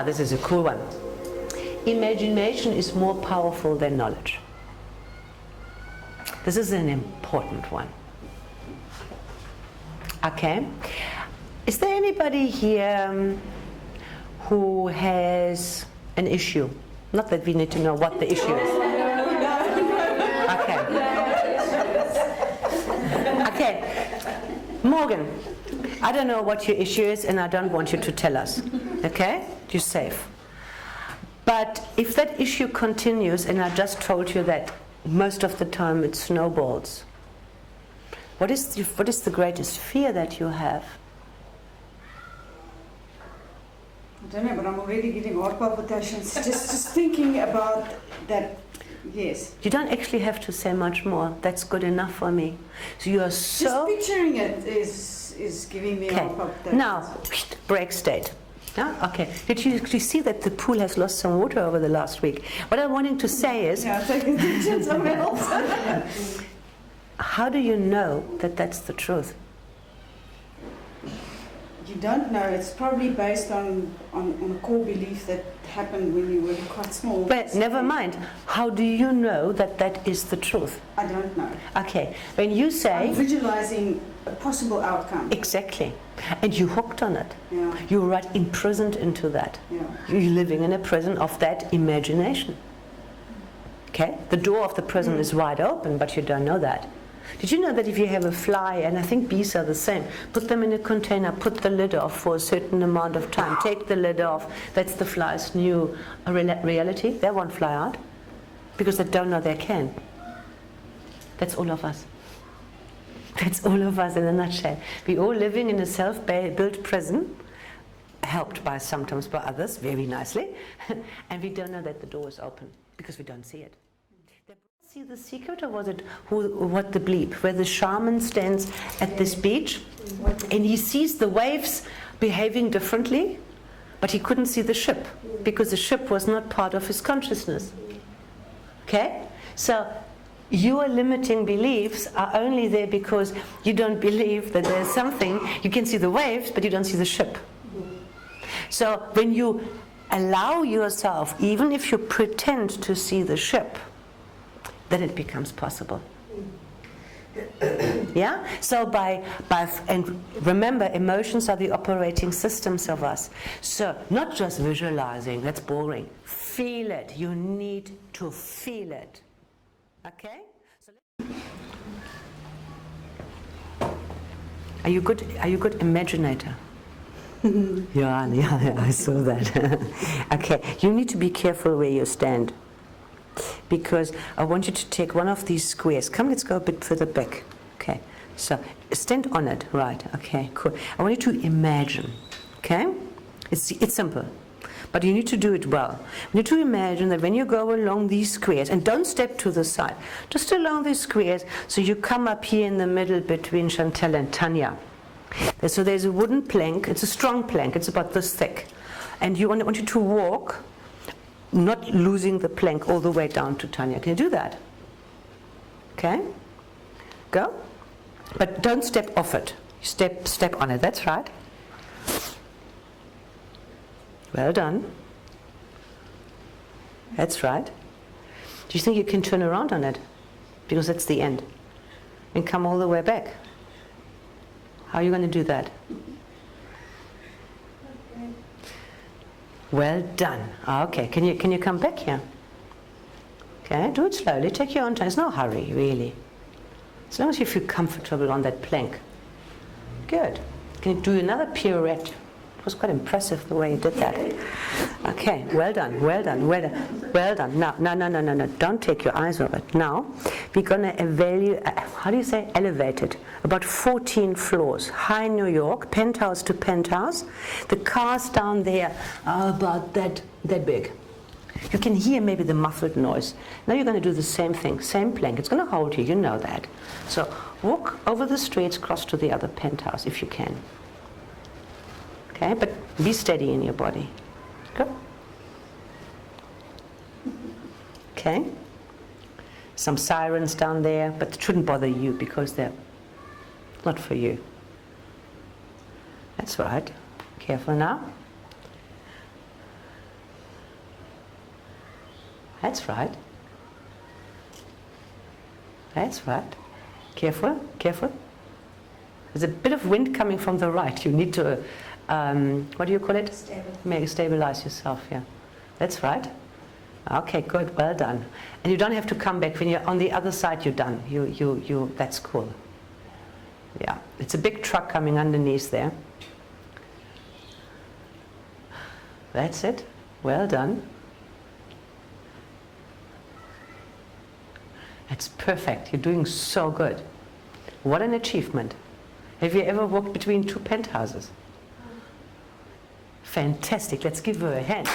This is a cool one. Imagination is more powerful than knowledge. This is an important one. Okay. Is there anybody here who has an issue? Not that we need to know what the issue is. Okay. Okay. Morgan, I don't know what your issue is and I don't want you to tell us. Okay? You're safe. But if that issue continues, and I just told you that most of the time it snowballs, what is the greatest fear that you have? I don't know, but I'm already getting heart palpitations just thinking about that. Yes. You don't actually have to say much more. That's good enough for me. So you are so... Just picturing it is giving me heart palpitations. Now, break state. Yeah? Okay. Did you see that the pool has lost some water over the last week? What I'm wanting to say is... Yeah, taking pictures of it. How do you know that that's the truth? You don't know. It's probably based on a core belief that happened when you were quite small. But never mind. How do you know that that is the truth? I don't know. Okay. When you say... I'm visualizing a possible outcome. Exactly. And you hooked on it. Yeah. You're right imprisoned into that. Yeah. You're living in a prison of that imagination. Okay? The door of the prison is wide open, but you don't know that. Did you know that if you have a fly, and I think bees are the same, put them in a container, put the lid off for a certain amount of time, take the lid off, that's the fly's new reality. They won't fly out because they don't know they can. That's all of us. That's all of us in a nutshell. We're all living in a self-built prison, helped by sometimes by others, very nicely, and we don't know that the door is open because we don't see it. See the secret, or was it what the bleep, where the shaman stands at this beach and he sees the waves behaving differently, but he couldn't see the ship because the ship was not part of his consciousness. Okay? So your limiting beliefs are only there because you don't believe that there's something. You can see the waves, but you don't see the ship. So when you allow yourself, even if you pretend to see the ship, then it becomes possible. Yeah? So and remember, emotions are the operating systems of us. So not just visualizing, that's boring. Feel it. You need to feel it. Okay? So are you good imaginator? Yeah, I saw that. Okay, you need to be careful where you stand, because I want you to take one of these squares. Come, let's go a bit further back. Okay, so stand on it. Right, okay, cool. I want you to imagine, okay? It's simple, but you need to do it well. You need to imagine that when you go along these squares, and don't step to the side, just along these squares, so you come up here in the middle between Chantal and Tanya. So there's a wooden plank. It's a strong plank. It's about this thick. And I want you to walk, not losing the plank all the way down to Tanya. Can you do that? Okay? Go. But don't step off it. Step on it. That's right. Well done. That's right. Do you think you can turn around on it? Because that's the end. And come all the way back. How are you going to do that? Well done. Okay, can you come back here? Okay, do it slowly. Take your own time. There's no hurry, really. As long as you feel comfortable on that plank. Good. Can you do another pirouette? It was quite impressive the way you did that. Okay, well done, well done, well done, well done. Now, no. Don't take your eyes off it. Now, we're going to evaluate, how do you say, elevate it. About 14 floors. High New York, penthouse to penthouse. The cars down there are about that big. You can hear maybe the muffled noise. Now you're going to do the same thing, same plank. It's going to hold you, you know that. So walk over the streets, cross to the other penthouse if you can. Okay, but be steady in your body. Go. Okay. Some sirens down there, but it shouldn't bother you because they're not for you. That's right. Careful now. That's right. That's right. Careful, careful. There's a bit of wind coming from the right. You need to, what do you call it? Stabilize yourself, yeah. That's right. Okay, good, well done. And you don't have to come back. When you're on the other side, you're done. That's cool. Yeah, it's a big truck coming underneath there. That's it. Well done. That's perfect. You're doing so good. What an achievement. Have you ever walked between two penthouses? Fantastic. Let's give her a hand.